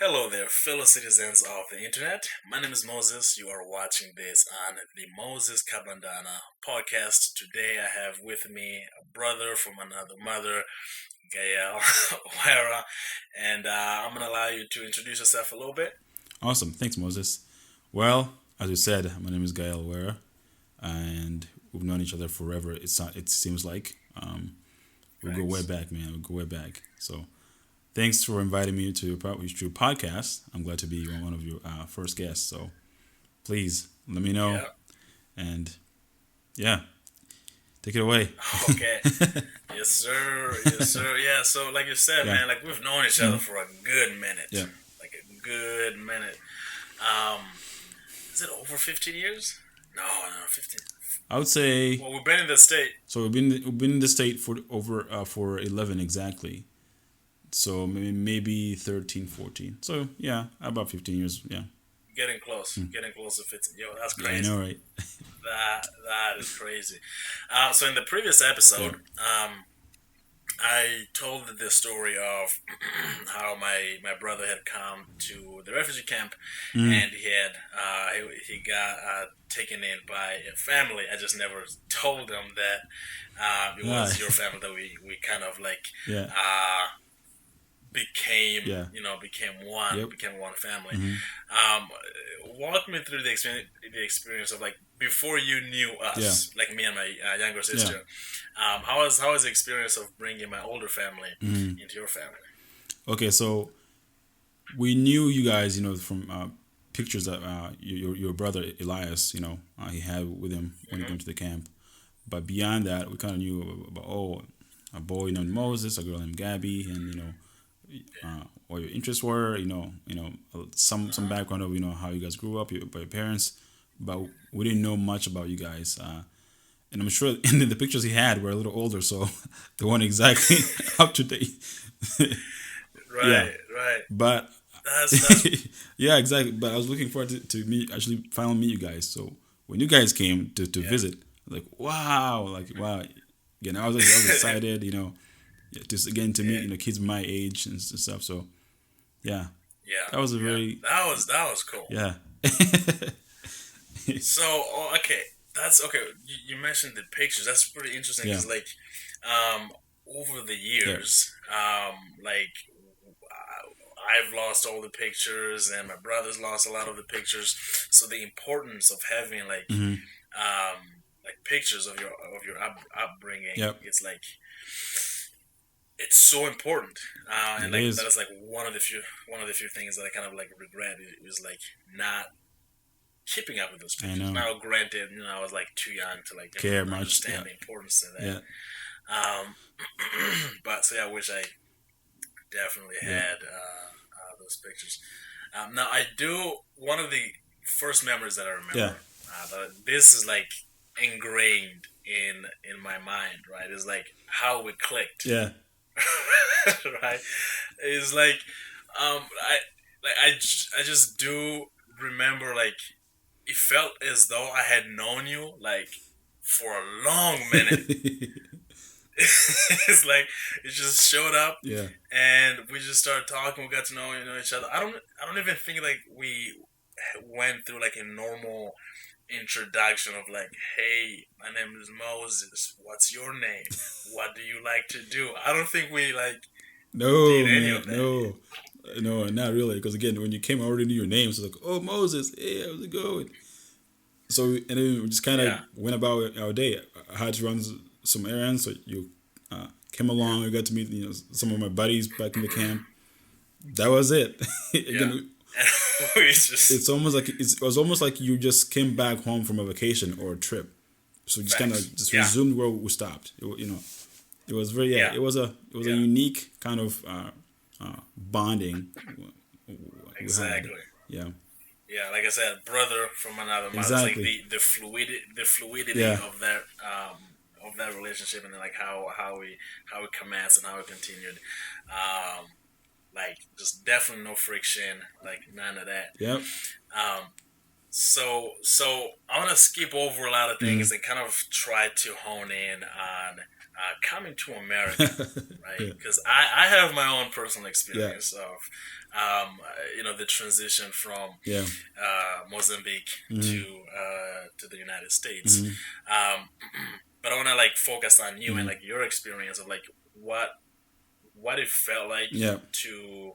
Hello there, fellow citizens of the internet. My name is Moses. You are watching this on the Moses Kabandana podcast. Today I have with me a brother from another mother, Gael Uwera, and I'm going to allow you to introduce yourself a little bit. Awesome. Thanks, Moses. Well, as you said, my name is Gael Uwera, and we've known each other forever. It seems like we go way Thanks. back, man. We go way back. So thanks for inviting me to your podcast. I'm glad to be one of your first guests. So please let me know, Yeah, and yeah, take it away. okay. Yes, sir. Yes, sir. Yeah, so like you said, Yeah. man, like we've known each other Mhm. for a good minute. Yeah. Like a good minute. Um, is it over 15 years? No, 15. I would say Well, we've been in the state. so. We've been in the state for over for 11 exactly. So maybe 13, 14. So yeah, about 15 years. Yeah. Getting close to 15. Yo, that's Yeah, I crazy. know, right? That is crazy. So in the previous Yeah. episode, I told the story of how my brother had come to the refugee camp, Mm. and he got taken in by a family. I just never told him that it Yeah. was your family that we kind of like Yeah. uh, Yeah. Yep. became one family. Hmm. Um, Walk me through the experience of like before you knew Yeah. us, like me and my younger Yeah. sister. How was the experience of bringing my older family Hmm. into your family? Okay, so we knew you guys, from pictures that your brother Elias, he had with him when he Hmm. came to the camp. But beyond that, we kind of knew about a boy named Moses, a girl named Gabby, and what your interests were. Some Uh-huh. background of how you guys grew up by your parents, but we didn't know much about you guys. And I'm sure in the pictures he had were a little older, so they weren't exactly up to date. Yeah, Right, right. but That's yeah, exactly. But I was looking forward to meet actually finally meet you guys. So when you guys came to yeah, visit, like wow. Again, I was excited, yeah, just again to meet yeah, kids my age and stuff. So yeah, yeah, that was a yeah. very That was cool. yeah. So, okay, that's okay. You mentioned the pictures. That's pretty interesting Yeah, because, like, um, over the yeah. years, like, I've lost all the pictures, and my brother's lost a lot of the pictures. So, the importance of having Hmm. like pictures of your upbringing, Yep, it's so important. And it like is. that is like one of the few things that I kind of like regret is like not keeping up with those I pictures. know. Now, granted, I was like too young to like Care even much. Yeah, understand the importance of that. yeah, Um, but so yeah, I wish I definitely yeah, had those pictures. Now, I do one of the first memories that I yeah, remember. That this is like ingrained in my mind. Right, is like how we clicked. yeah. Right, it's like I just do remember like it felt as though I had known you like for a long minute. It's like it just showed up Yeah, and we just started talking. We got to know each other. I don't even think like we went through like a normal introduction of like, hey, my name is Moses. What's your name? What do you like to do? I don't think we like did no, any man, of that. no, no, not really. Because again, when you came, I already knew your name. So like, oh, Moses, hey, how's it going? So and then we just kind of Yeah, went about our day. I had to run some errands, so you came along. I got to meet some of my buddies back in the camp. That was it. yeah. Again, And we just it was almost like you just came back home from a vacation or a trip. So just kind of facts. just Yeah, resumed where we stopped. It was very yeah. yeah, It was a yeah. unique kind of bonding we had. Exactly. Yeah, Yeah, like I said, brother from another mother. It's like exactly. the fluidity Yeah, of that relationship, and then like how we commenced and how we continued. Um, like just definitely no friction, like none of that. yep. So I want to skip over a lot of Hmm. things and kind of try to hone in on coming to America, right? Yeah, Because I have my own personal yeah, experience of the transition from Yeah. Mozambique Mm-hmm. to the United States. Mm-hmm. Um, but I want to like focus on you and Mm-hmm. like your experience of like what what it felt like Yeah. to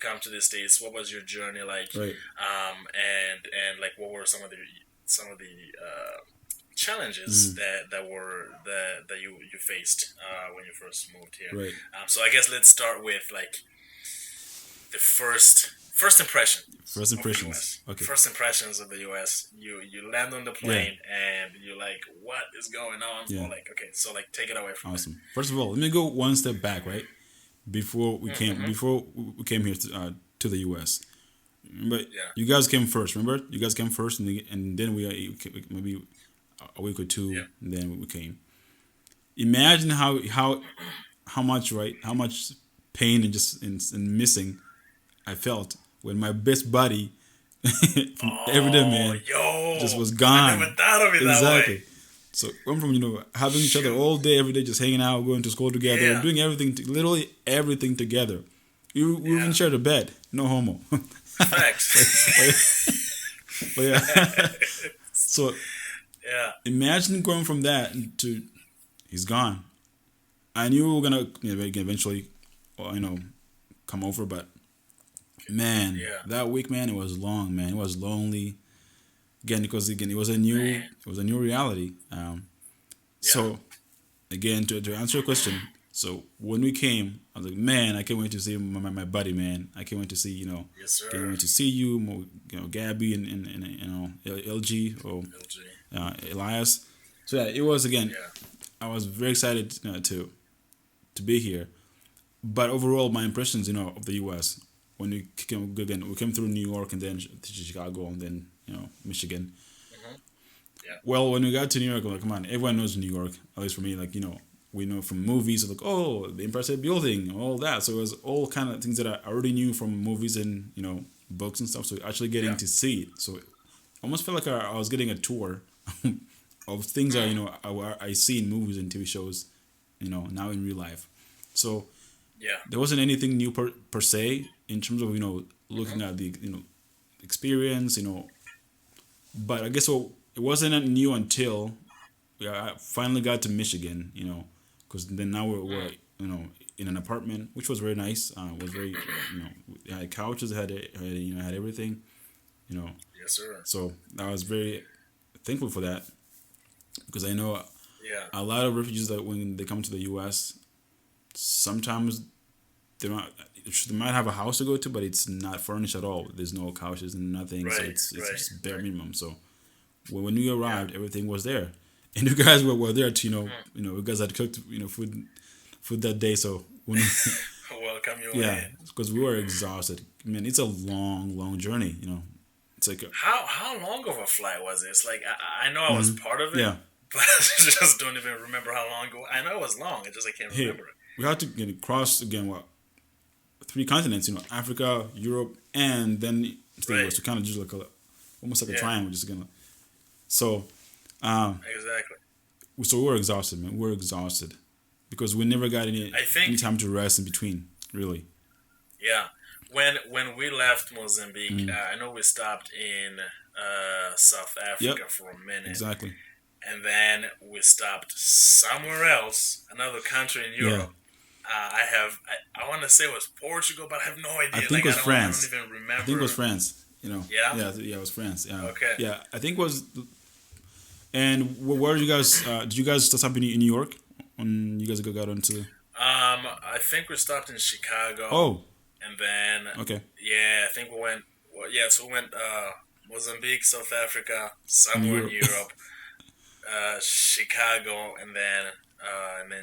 come to the States. What was your journey like? Right. And like what were some of the challenges Mm-hmm. that you faced when you first moved here. Right. So I guess let's start with like the first impression First of the impressions. U.S. Okay. First impressions of the U.S. You land on the Yeah. plane and you're like, what is going on? Yeah. Or like, okay, so like take it away from there. Awesome. First of all, let me go one step back. Right. Mm-hmm. Before we came here to the U.S. Remember, Yeah. you guys came first. Remember, you guys came first, and then maybe a week or two, Yeah. and then we came. Imagine how much, right? How much pain and just and missing I felt when my best buddy from every day, Oh, man, just yo, was I never gone. thought of it that way. Exactly. So went from having each other Shoot. all day, every day, just hanging out, going to school together, Yeah. doing everything, literally everything together. We even Yeah. shared a bed. No homo. Facts. But yeah. So Yeah. imagine going from that to he's gone. I knew we were gonna eventually, come over, but man, Yeah. that week, man, it was long, man. It was lonely. Again, because it was Man. a new reality. Yeah. So again, to answer your question, so when we came, I was like, man, I can't wait to see my buddy, man. I can't wait to see, Yes, can't sir. wait to see you, Gabby and LG or LG. Elias. So yeah, it was again. Yeah. I was very excited to be here, but overall, my impressions, of the U.S. when we came through New York and then to Chicago and then Michigan. Hmm. Yeah. Well, when we got to New York, I'm like, come on, everyone knows New York. At least for me, like we know from movies, like the Empire State Building, all that. So it was all kind of things that I already knew from movies and books and stuff. So actually getting Yeah. to see it, so I almost felt like I was getting a tour of things that I see in movies and TV shows, now in real life. So Yeah. there wasn't anything new per se in terms of looking Hmm. at the experience, but I guess it wasn't new until I finally got to Michigan, because then now we're in an apartment, which was very nice. Was very it had couches, had everything, you know. Yes, sir. So I was very thankful for that because I know Yeah. a lot of refugees that when they come to the U.S. sometimes they might have a house to go to, but it's not furnished at all. There's no couches and nothing, so Right. it's Right. just bare Right. minimum. So when we arrived, everything was there, and you guys were there to you guys had cooked food that day. So when Welcome you yeah, in. because we were exhausted. Man, it's a long journey. It's like How long of a flight was it? It's like I know I was part of it, yeah. but I just don't even remember how long ago. I know it was long. I just I can't Hey, remember it. we had to cross again. What 3 continents? Africa, Europe, and then the Right. US. To kind of just like almost like a Yeah. triangle, just gonna. So, um, Exactly. so we were exhausted, man. We were exhausted because we never got I think any time to rest in between. Really. yeah. When we left Mozambique, I know we stopped in South Africa Yep. for a minute, Exactly. and then we stopped somewhere else, another country in Yeah. Europe. I want to say it was Portugal, but I have no idea. I think Like it was I France. don't even remember. I think it was France. Yeah? Yeah, it was France. Yeah. Okay. Yeah, I think it was. And where did you guys? Did you guys stop in New York when you guys got onto? I think we stopped in Chicago, Oh, and then okay. yeah, I think we went. Well, yeah, so we went Mozambique, South Africa, somewhere in Europe. Europe, Chicago, and then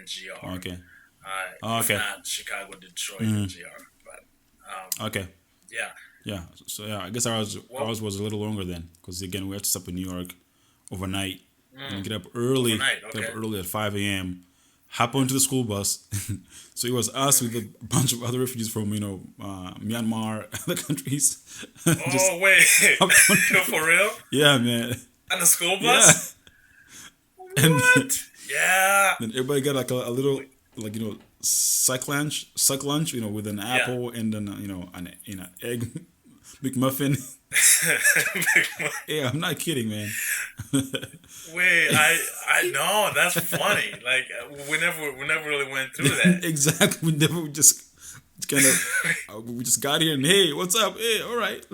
GR. Okay. If Okay. not Chicago, Detroit, and GR. But Okay. yeah, Yeah. So yeah, I guess ours was a little longer then, because again we had to stop in New York overnight and get up early. Overnight, Get okay. up early at 5 a.m. Hop onto the school bus. So it was us with a bunch of other refugees from Myanmar, other countries. Just oh wait, hop on. Yo, for real? Yeah, man. On the school Yeah. bus? And What? Yeah. then everybody got like a little suck lunch, with an Yeah. apple and then an egg McMuffin. Yeah, I'm not kidding, man. Wait, I know that's funny. Like we never really went through that. Exactly. We never just kind of we just got here and hey, what's up? Hey, all right,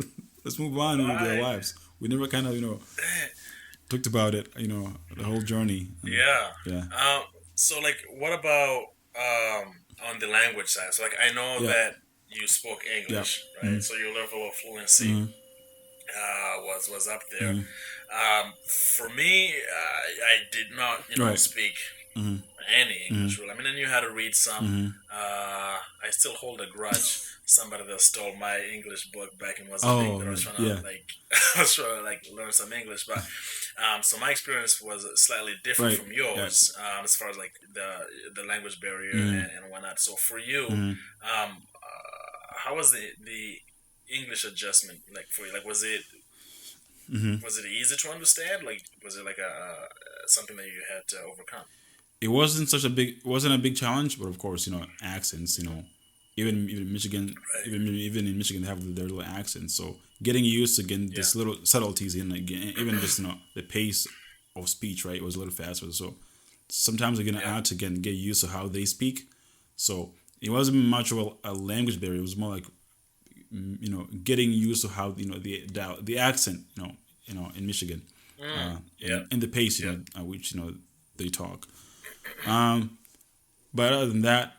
let's move on with our Right. lives. We never kind of talked about it. The whole journey. And, Yeah. yeah. So like, what about on the language side? So like, I know Yeah. that you spoke Yeah. English, right? Mm-hmm. So your level of fluency Mm-hmm. was up there. Mm-hmm. For me, I did not, Right. speak Mm-hmm. any Mm-hmm. English really. I mean, I knew how to read some. Mm-hmm. I still hold a grudge. Somebody that stole my English book back in Mozambique Oh that I was trying to yeah. like, I was trying to like learn some English. But so my experience was slightly different Right. from Yeah. yours as far as like the language barrier Mm-hmm. and whatnot. So for you, Mm-hmm. how was the English adjustment like for you? Like, Mm-hmm. was it easy to understand? Like, was it like a something that you had to overcome? It wasn't a big challenge, but of course, accents, even Michigan, Right. even in Michigan, they have their little accents. So getting used to getting Yeah. this little subtleties in again, even just the pace of speech, right, was a little faster. So sometimes again, I Yeah. had to again get used to how they speak. So it wasn't much of a language barrier. It was more like getting used to how the accent, in Michigan, Yeah. and the pace, Yeah. at which they talk. But other than that,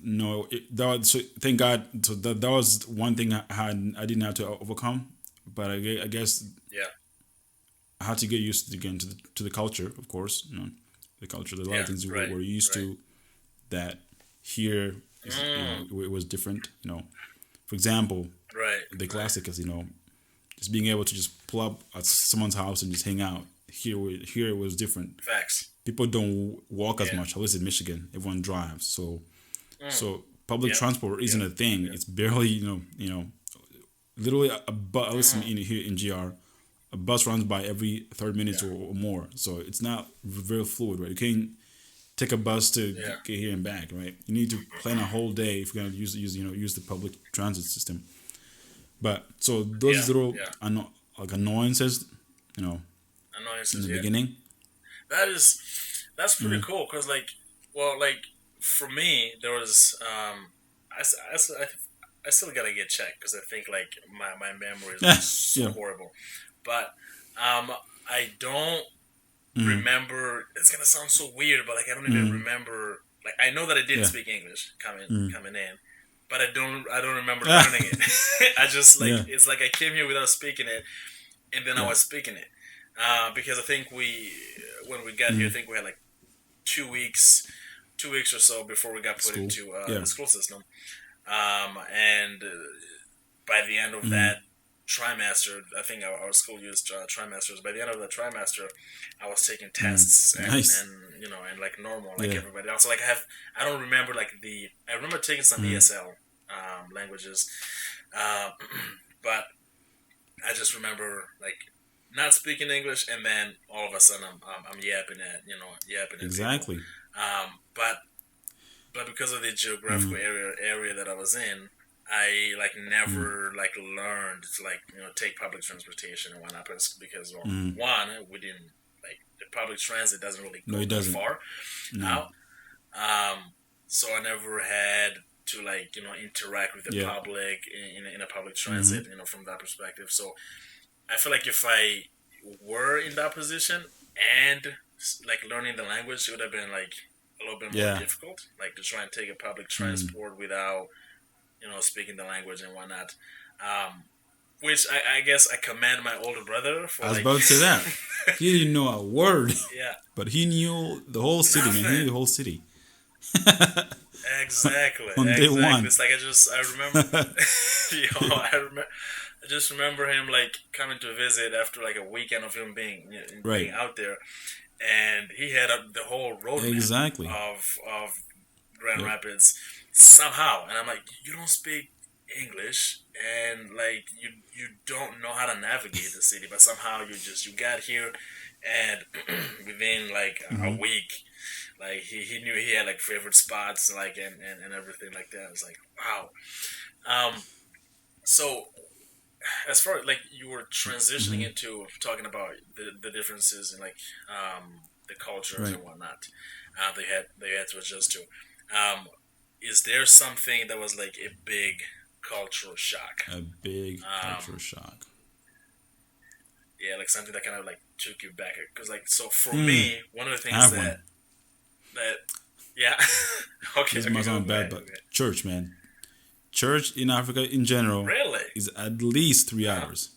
no, so thank God. So that was one thing I didn't have to overcome. But I guess Yeah. I had to get used to again to the culture, of course. The culture. There's a lot of Yeah. things Right. we're used Right. to that here is Mm. it was different. For example, Right. the Right. classic is just being able to just pull up at someone's house and just hang out. Here it was different. Facts. People don't walk as Yeah. much. At least in Michigan, everyone drives. So public Yep. transport isn't Yep. a thing. Yep. It's barely literally a bus. At least Mm. here in GR, a bus runs by every 30 minutes Yeah. or more. So it's not very fluid, right? You can't take a bus to Yeah. get here and back, right? You need to plan a whole day if you're gonna use the public transit system. But so those Yeah. little Yeah. like annoyances, in Annoyances. the Yeah. beginning. That is that's pretty Mm, cool because like, well, like for me there was I still gotta get checked because I think like my memory is like so yeah. horrible, but I don't Mm, remember. It's gonna sound so weird, but like I don't even mm, remember. Like I know that I did yeah. speak English Mm. coming in, but I don't remember Ah, learning it. I just like yeah. it's like I came here without speaking it, and then I Yeah. was speaking it because I think when we got here, I Mm. think we had like 2 weeks, 2 weeks or so before we got put School. into Yeah. the school system, and by the end of Mm. that trimester, I think our school used trimesters. By the end of the trimester, I was taking Mm. tests Nice. and like normal, like Yeah. everybody else. So like I don't remember like I remember taking some Mm. ESL languages, um, but I just remember like not speaking English, and then all of a sudden I'm yapping at people. Exactly. But because of the geographical Mm. area that I was in, I like never like learned to like take public transportation and whatnot because well, Mm. one, we didn't like the public transit doesn't really No, go it that doesn't. far No. out. So I never had to like interact with the Yeah. public in a public Mm-hmm. transit from that perspective. So I feel like if I were in that position and like learning the language, it would have been like a little bit more Yeah. difficult, like to try and take a public Mm. transport without speaking the language and whatnot. Which I guess I commend my older brother for I was like about to say that. He didn't know a word, yeah, but he knew the whole city, man. He knew nothing. the whole city Exactly, on day exactly. one. It's like I remember, I just remember him like coming to visit after like a weekend of him being Right. out there, and he had the whole roadmap Exactly. of Grand Yep. Rapids somehow, and I'm like, you don't speak English, and like you don't know how to navigate the city, but somehow you got here, and within like a Mm-hmm. week, like he knew he had like favorite spots, like and everything like that. It's like wow. Um, so as far like you were transitioning Mm-hmm. into talking about the differences in like the cultures Right. and whatnot, they had to adjust to. Um, is there something that was like a big cultural shock? A big cultural Um, shock. yeah, like something that kind of like took you back. Because like so for Hmm. me, one of the I things have that one. that yeah, okay, This okay, might go sound go bad, ahead, go but ahead. church, man. Church in Africa in general Really? is at least three Uh huh. hours.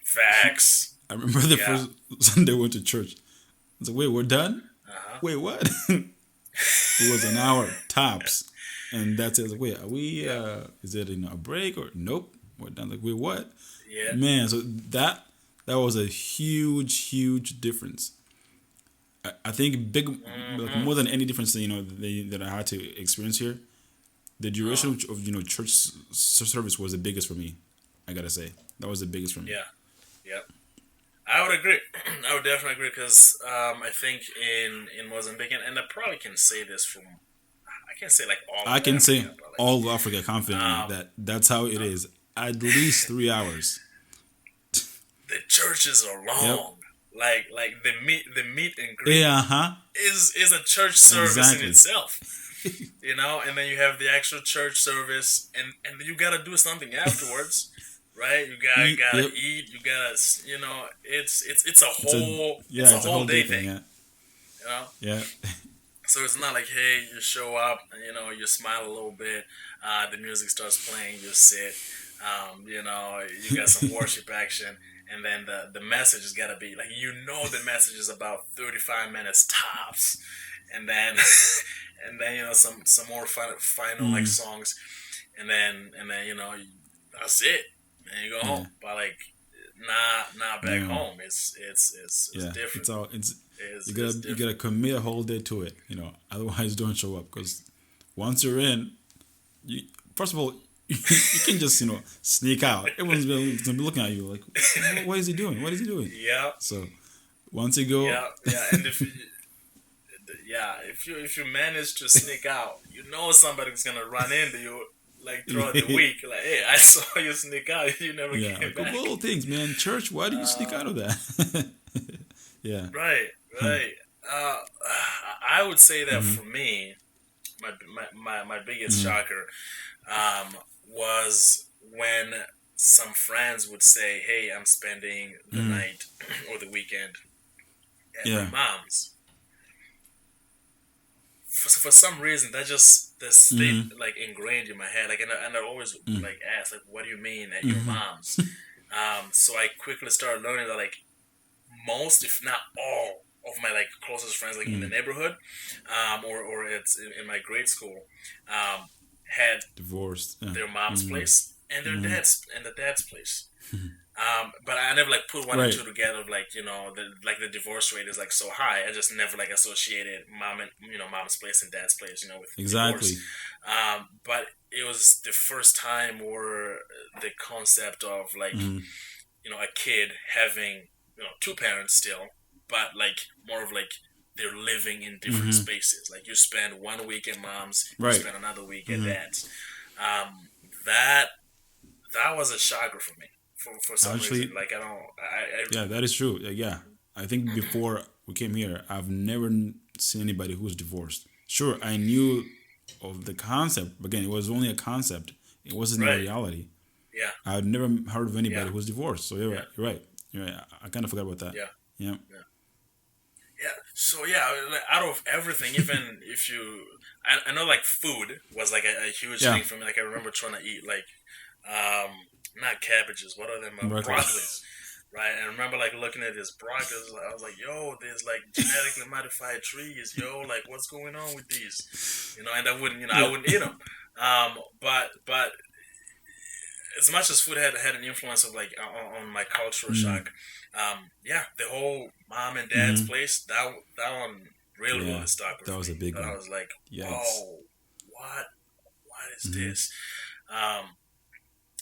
Facts. I remember the Yeah. first Sunday I went to church. I was like, wait, we're done? Uh huh. Wait, what? It was an hour tops. And that's it. I was like, wait, are we, Yeah. is it a break or nope? We're done. Like, wait, what? Yeah. Man, so that was a huge, huge difference. I think big, like Mm-hmm. more than any difference, that I had to experience here, the Uh, duration of church service was the biggest for me. I gotta say that was the biggest for me. yeah. Yeah. I would agree. I would definitely agree because I think in Mozambique, and I probably can say this from I can't say like all I of can say Africa, but all of Africa like confidently that that's how it is. At least 3 hours. the churches are Yep. long. Like the meet and greet Yeah. Huh. is a church service in Exactly. itself. And then you have the actual church service, and you gotta do something afterwards, right? You gotta Yep. eat. You gotta it's a It's a whole yeah. it's a It's a whole whole day day thing. thing, Yeah. you know. Yeah. So it's not like hey, you show up, you smile a little bit, the music starts playing, you sit, you got some worship action, and then the message has got to be like the message is about 35 minutes tops, and then some more final like Mm, songs, and then that's it, and you go yeah. home. But like not back No. home. It's Yeah. different. It's It's you it's gotta different. commit a whole day to it. Otherwise don't show up because once you're in, you first of all you can just sneak out. Gonna be looking at you like, what is he doing? What is he doing? Yeah, So once you go, yeah, and if you manage to sneak out, somebody's gonna run into you like throughout the week. Like, hey, I saw you sneak out. You never yeah, a came couple back. little things, man. Church, why do you sneak Uh, out of that? Yeah. right, right. Uh, I would say that Mm-hmm. for me, my biggest Mm-hmm. shocker was when some friends would say, "Hey, I'm spending the Mm-hmm. night or the weekend at my Yeah. mom's." For some reason that just that stayed Mm-hmm. like ingrained in my head, like, and I always Mm-hmm. like ask like, what do you mean at your Mm-hmm. mom's? So I quickly started learning that like most, if not all, of my like closest friends like in the Mm-hmm. neighborhood, or it's in my grade school, had Divorced. Yeah. their mom's Mm-hmm. place and their Mm-hmm. dad's place. But I never like put one and Right. two together. Of, like the divorce rate is like so high. I just never like associated mom's place and dad's place with divorce. Exactly. But it was the first time where the concept of like Mm-hmm. a kid having two parents still, but like more of like they're living in different Mm-hmm. spaces. Like you spend 1 week at mom's, you Right. spend another week at Mm-hmm. dad's. That that was a shocker for me for some reason. Actually, Like I don't, I yeah, that is true. Yeah. I think before we came here, I've never seen anybody who's divorced. Sure, I knew of the concept, but again, it was only a concept. It wasn't a right, reality. yeah, I had never heard of yeah, anybody who's divorced. So you're yeah, right. You're right. You're right. I kind of forgot about that. yeah, Yeah. yeah, yeah. So yeah, like, out of everything, even if I know like food was like a huge Yeah. thing for me. Like I remember trying to eat like, um, not cabbages. What are them? Broccoli. Broccolis. Right, and I remember like looking at this broccolis, I was like, "Yo, there's like genetically modified trees, yo, like what's going on with these?" And I Yeah. wouldn't eat them. But as much as food had an influence of like on my cultural Mm, shock, yeah, the whole mom and dad's hmm. place that one really Yeah. stuck That with was me. a big That I one. was like, Yikes. whoa, what is Hmm. this? Um,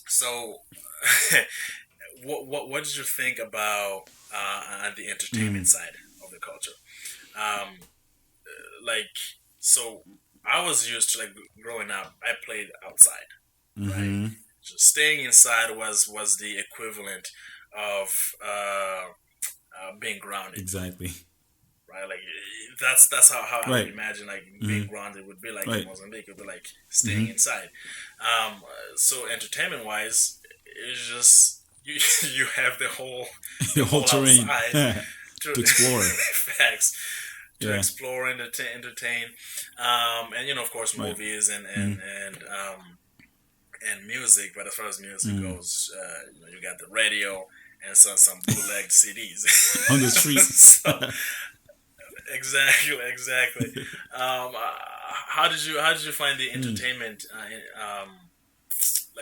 so what did you think about on the entertainment Mm. side of the culture? Um, like so, I was used to like growing up. I played outside, right? Mm-hmm. So staying inside was the equivalent of being grounded, Exactly. right? Like that's how I would Right. imagine like being Mm-hmm. grounded would be like in Right. Mozambique. It would be like staying Mm-hmm. inside. So entertainment wise, it's just you you have the Your whole whole terrain outside to to explore. facts to Yeah. explore and entertain, and of course Right. movies Mm-hmm. and music. But as far as music Mm-hmm. goes, you got the radio and some bootleg CDs. On the street. So exactly. How did you find the Mm. entertainment?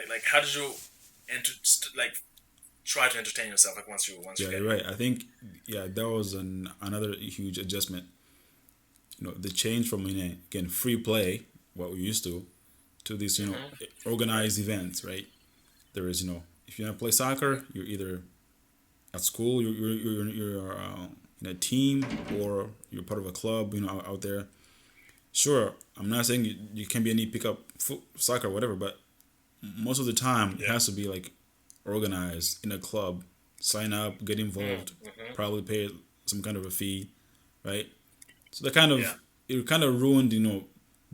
Like how did you like try to entertain yourself? Like once you Yeah, get you're here. right. I think yeah, that was another huge adjustment. The change from again free play, what we used to these Hmm. Right. organized events, right? There is if you want to play soccer, you're either at school, you're in a team, or you're part of a club, out there. Sure, I'm not saying you can be any pickup soccer or whatever, but most of the time it Yeah. has to be like organized in a club. Sign up, get involved, Mm-hmm. probably pay some kind of a fee, right? So that kind Yeah. of it kind of ruined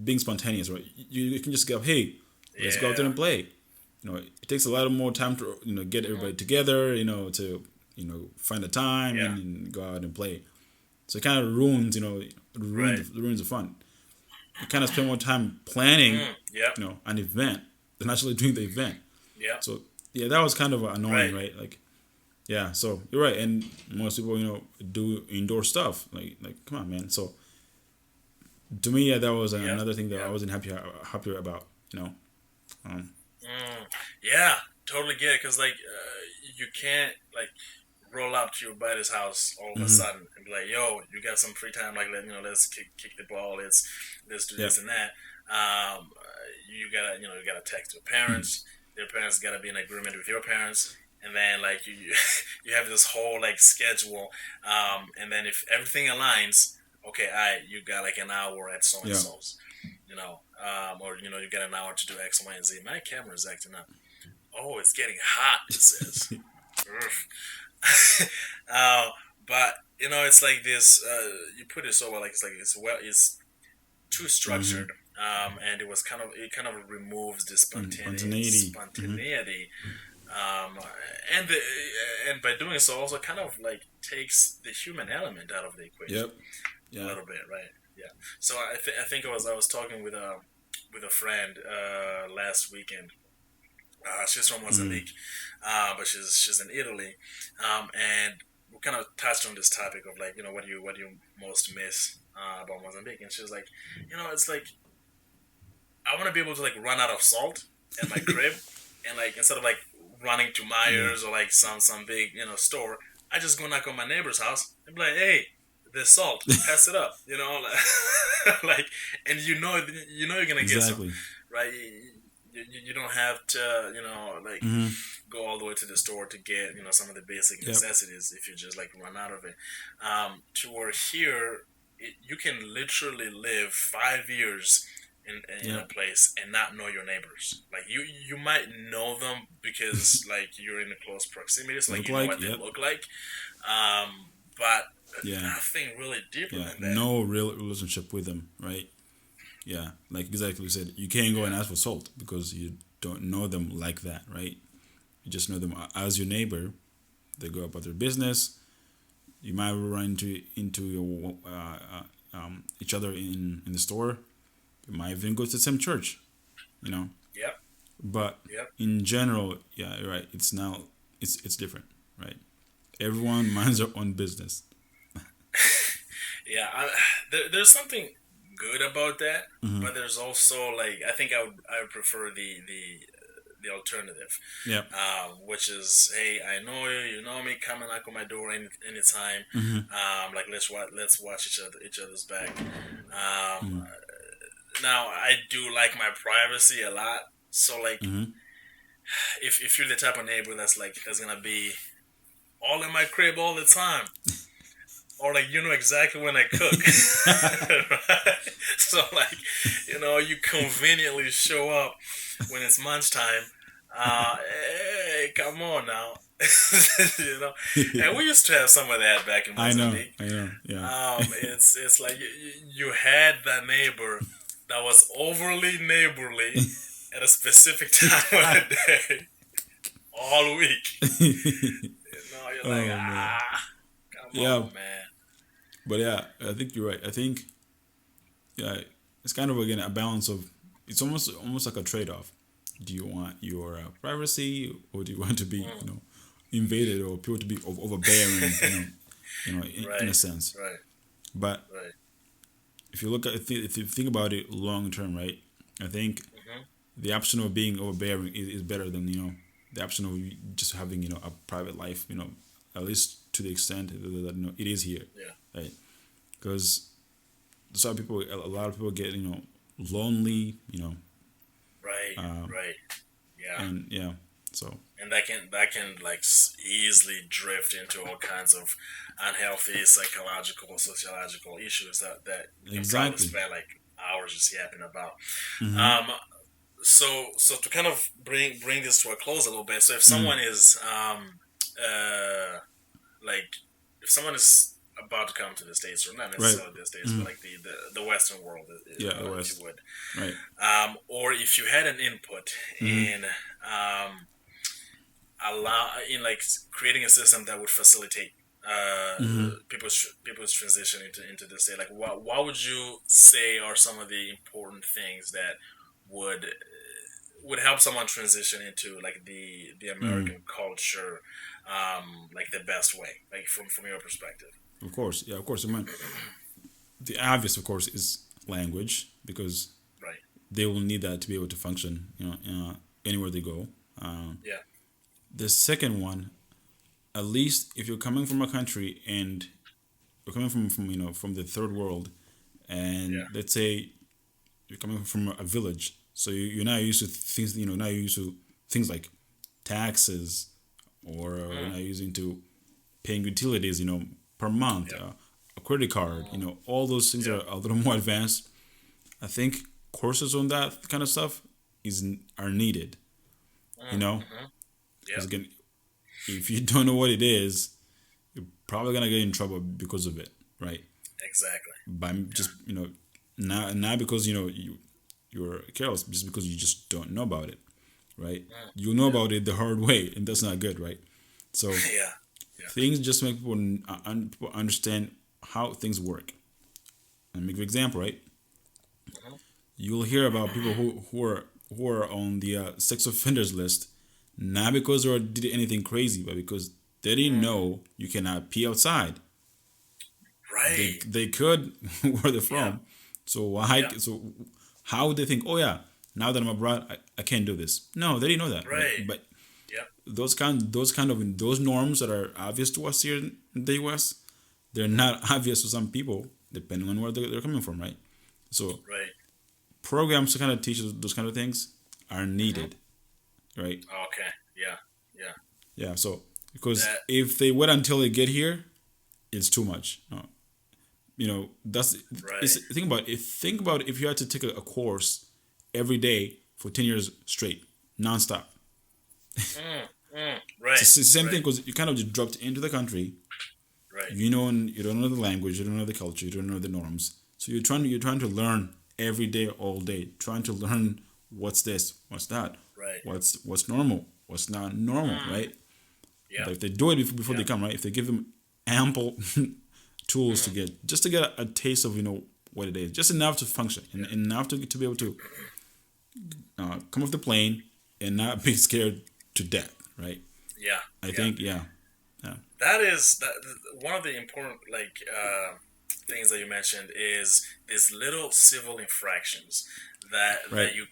being spontaneous, right? You can just go, hey, let's go out there Yeah. and play. It takes a lot of more time to get Hmm. everybody together, to find a time Yeah. and go out and play. So it kind of ruins Right. ruins the fun. You kind of spend more time planning, Yep. an event than actually doing the event. Yep. So yeah, that was kind of annoying, Right. right? Like yeah, so you're right, and most people do indoor stuff. Like come on, man. So to me, yeah, that was Yep. another thing that I Yep. wasn't happy about. Um, Yeah. Totally get it. Cause like you can't like roll up to your buddy's house all of a hmm sudden and be like, "Yo, you got some free time? Like, let's kick the ball. Let's do yeah, this and that." You gotta text your parents. Their parents gotta be in agreement with your parents, and then like you you have this whole like schedule. And then if everything aligns, okay, you got like an hour at so and yeah, so's, or you got an hour to do X, Y, and Z. My camera is acting up. Oh, it's getting hot. It says. uh, but it's like this. You put it so well, like it's too hmm structured, and it kind of removes the spontaneity. spontaneity, um, and by doing so also kind of like takes the human element out of the equation Yep, a yeah, little bit, right? Yeah. So I think I was talking with a friend last weekend. She's from mm Mozambique, but she's in Italy, and we kind of touched on this topic of like what do you most miss about Mozambique, and she was like, it's like I want to be able to like run out of salt at my crib, and like instead of like running to yeah, Myers or like some big store, I just go knock on my neighbor's house and be like, hey. There's salt. Pass it up, like, and you're gonna get some, exactly. right? You don't have to, like hmm go all the way to the store to get some of the basic Yep, necessities if you just like run out of it. To where here, you can literally live 5 years in a yep. place and not know your neighbors. Like you might know them because like you're in a close proximity, so like Look you know like what they yep, look like. But yeah, nothing really deeper yeah. than that. No real relationship with them, right? Yeah, like exactly you said. You can't go and Yeah. ask for salt because you don't know them like that, right? You just know them as your neighbor. They go about their business. You might run into your each other in the store. You might even go to the same church, you know. Yep. But Yep. in general, yeah, you're right. It's different, right? Everyone minds their own business. Yeah, there's something good about that, hmm but there's also like I think I would prefer the alternative, Yep. which is hey, I know you, you know me, come and knock on my door anytime. hmm Like let's watch each other's back. Um, hmm Now I do like my privacy a lot, so like hmm if you're the type of neighbor that's gonna be all in my crib all the time, or like you know exactly when I cook, right? So like you conveniently show up when it's lunchtime. Hey, come on now, you know. And we used to have some of that back in Mozambique. I know, yeah. It's like you had that neighbor that was overly neighborly at a specific time of the day all week. You're like, Oh man, come yeah, on, man. but yeah, I think you're right. I think yeah, it's kind of again a balance of it's almost like a trade off. Do you want your privacy, or do you want to be invaded, or people to be overbearing? In a Right, sense. right, But right. if you look at if you think about it long term, right? I think Hmm. the option of being overbearing is better than the option of just having a private life. At least to the extent that it is here, Yeah, right? Because some people, a lot of people get lonely, right, um, right. Yeah, and yeah, so and that can like easily drift into all kinds of unhealthy psychological, sociological issues that you can probably exactly. spend like hours just yapping about. Mm-hmm. Um, so to kind of bring this to a close a little bit. So if Mm. someone is like if someone is about to come to the states, or not Right. necessarily the states, but Mm. like the Western world, Yeah, it if you was would, right. or if you had an input Mm-hmm. in allow in like creating a system that would facilitate uh, Mm-hmm. people's transition into the state, like what would you say are some of the important things that would would help someone transition into like the Mm. American culture, like the best way, like from your perspective. Of course, yeah, of course. I mean, the obvious, of course, is language because Right. they will need that to be able to function, anywhere they go. Yeah. The second one, at least if you're coming from a country and you're coming from the third world, and Yeah. let's say you're coming from a village, so you're not used to things, not used to things like taxes, or you're Mm. not using to paying utilities, per month, Yep. a credit card, Mm. all those things are Yep. a little more advanced. I think courses on that kind of stuff are needed, Mm. Mm-hmm. because Yep. again, if you don't know what it is, you're probably gonna get in trouble because of it, right? Exactly. By Yeah. just not because you're careless, just because you just don't know about it, right? Mm. You know Yep. about it the hard way, and that's not good, right? So Yeah. Yeah. things just make people understand how things work. And make an example, right? Hmm. You'll hear about people who are on the sex offenders list, not because they did anything crazy, but because they didn't Mm. know you cannot pee outside. They Right. they could where they're Yep. from. So why? Yep. So how would they think? Oh yeah, now that I'm abroad, I can't do this. No, they didn't know that, right? Right. But Yep. those norms that are obvious to us here in the U.S., they're not obvious to some people, depending on where they're coming from, right? So Right. programs to kind of teach those kind of things are Hmm. needed, right? Okay. Yeah. Yeah. Yeah. So because That. if they wait until they get here, it's too much. That's Right. think about if you had to take a course every day for 10 years straight, nonstop. Mm. Mm. It's Right. the same thing Right. because you kind of just dropped into the country. Right. You don't know the language, you don't know the culture, you don't know the norms. So you're trying to learn every day, all day, trying to learn what's this, what's that, Right. what's normal, what's not normal, Mm. right? Yep. But if they do it before they Yep. come, right? If they give them ample tools Mm. to get a taste of what it is, just enough to function, and Yeah. enough to be able to come off the plane and not be scared to death, right? Yeah. I Yeah. think, yeah, yeah, That is one of the important like things that you mentioned is these little civil infractions right. that you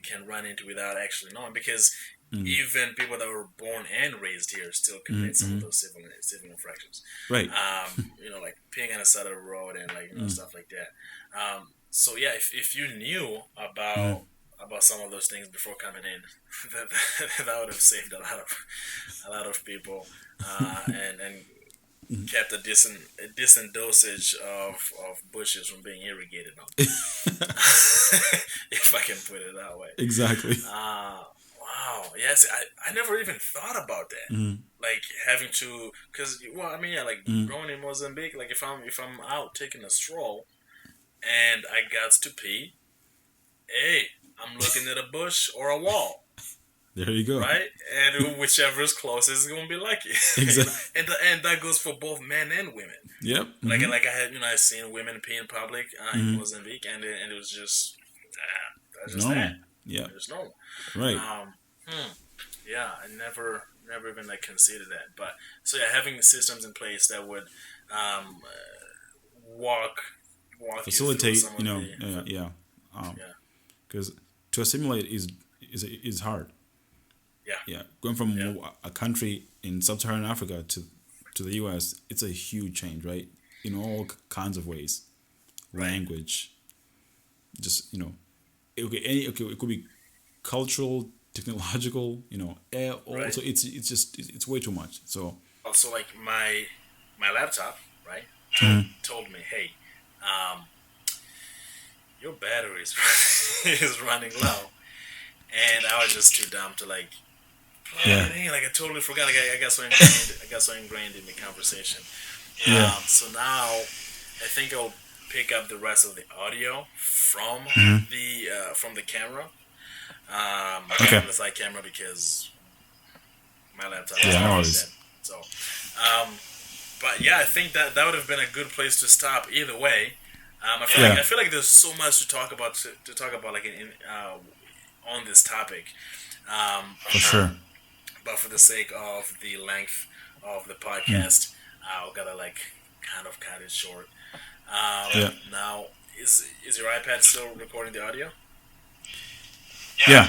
can run into without actually knowing, because Mm, even people that were born and raised here still mm, commit some of mm, those civil infractions. right. Like peeing on the side of the road and like Mm, stuff like that. So yeah, if you knew mm, about about some of those things before coming in. That would have saved a lot of people, and kept a decent dosage of bushes from being irrigated on. If I can put it that way. Exactly. Wow. Yes, I never even thought about that. Mm-hmm. Like having to, cause well, I mean, yeah, like Mm-hmm. growing in Mozambique, like if I'm out taking a stroll and I got to pee, hey, I'm looking at a bush or a wall, There you go. right? And whichever is closest is gonna be lucky. Exactly. And that goes for both men and women. Yep. Like Mm-hmm. like I had I seen women pee in public in Mm-hmm. Mozambique, and it was just that's just Normal. that. Yeah. There's no. Right. Hmm. Yeah, I never even like considered that. But so yeah, having systems in place that would um, walk walk you through Facilitate. some of the Yeah. yeah Because to assimilate is hard. yeah Yeah. Going from yeah a country in sub-Saharan Africa to the U.S., it's a huge change, right? In all kinds of ways. right Language, just it could be cultural, technological, right. also it's way too much. So Also, like my laptop, right, Mhm. told me, hey, um, your battery is is running low, and I was just too dumb to like yeah, plug it in. Like I totally forgot. Like I got so ingrained in the conversation. yeah, So now I think I'll pick up the rest of the audio hmm from the camera, okay, the side camera because my laptop is yeah, no already dead. worries. So, um, but yeah, I think that would have been a good place to stop either way. Yeah, I feel like there's so much to talk about like on this topic. Um, for sure. but for the sake of the length of the Mm. podcast, I gotta like kind of cut it short. Yeah, Now, is your iPad still recording the audio? yeah.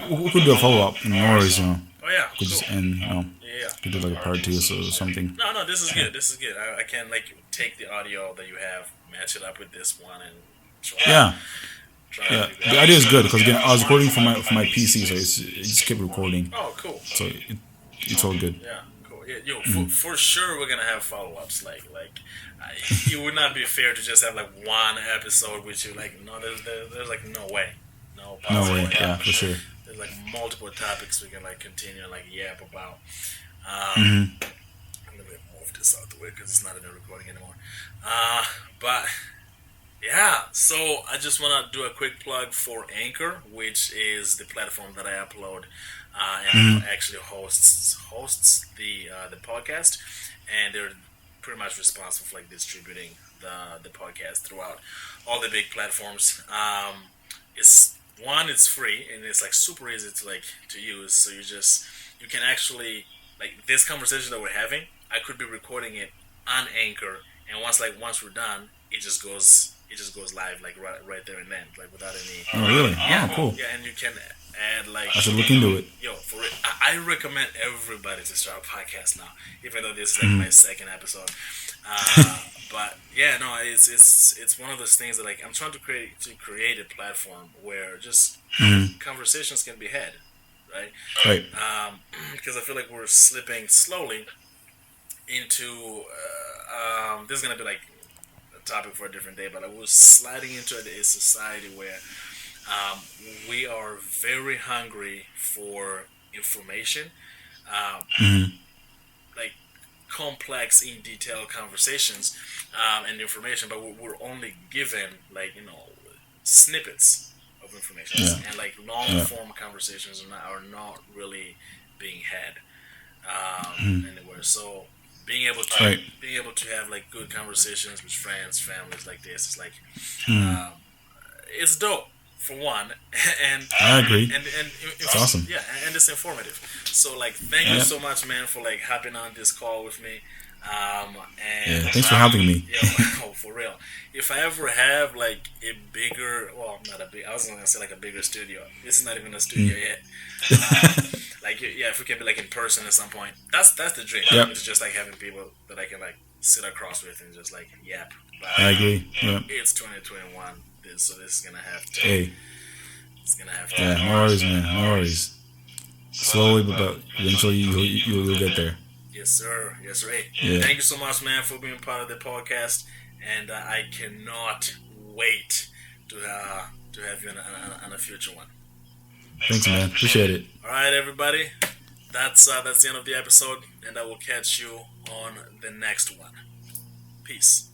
We could do a follow up. No worries. Oh yeah, Could cool. just end. Yeah. Could do like a part two or something. No, this is Yeah, good. This is good. I can like take the audio that you have, match it up with this one, and yeah, try to yeah. do The that. idea is good because again, I was recording from my PC, so it just kept recording. Oh, cool. So it's all good. Yeah, cool. Yeah, yo, Mm. for sure we're gonna have follow ups. It would not be fair to just have like one episode with you. Like, no, there's like no way, no No possible way. way. Yeah, for sure. There's like multiple topics we can like continue and like yap about. Hmm. I'm gonna move this out the way because it's not in the recording anymore. But yeah, so I just want to do a quick plug for Anchor, which is the platform that I upload and Hmm. actually hosts the podcast, and they're pretty much responsible for like distributing the podcast throughout all the big platforms. It's free and it's like super easy to like to use. So you can actually like this conversation that we're having. I could be recording it on Anchor, and once we're done, it just goes live like right there and then, like without any. Oh, really? Yeah, Oh, cool. yeah, and you can add like I should look into it. yo for it. I recommend everybody to start a podcast now, even though this is like Hmm. my second episode. Uh, but yeah, no, it's one of those things that like I'm trying to create a platform where just Hmm. conversations can be had, right? Right. Because I feel like we're slipping slowly into this is gonna be like a topic for a different day, but like we're sliding into a society where um, we are very hungry for information, um, Hmm. like complex, in detail conversations and information, but we're only given like snippets of information, Yeah. and like long Yeah. form conversations are not really being had Hmm. anywhere. So Right. being able to have like good conversations with friends, families like this is like Hmm. um, it's dope for one, and I agree. It's and awesome. yeah, and it's informative. So like, thank you Yeah. so much, man, for like hopping on this call with me. Yeah. And Thanks for having me. oh, for real. If I ever have like a bigger, well, not a big, I was gonna say like a bigger studio. This is not even a studio yet. Like, yeah, if we can be like in person at some point, that's the dream. Yep. It's just like having people that I can like sit across with and just like yap. I But agree. Yeah. it's 2021, so this is gonna have to Hey. It's gonna have to. Yeah, no worries, man. No worries. Slowly, but eventually you'll get there. Yes, sir. Yes, sir. Hey, Yeah. thank you so much, man, for being part of the podcast, and I cannot wait to have you on a future one. Thanks, man. Appreciate it. All right, everybody. That's the end of the episode, and I will catch you on the next one. Peace.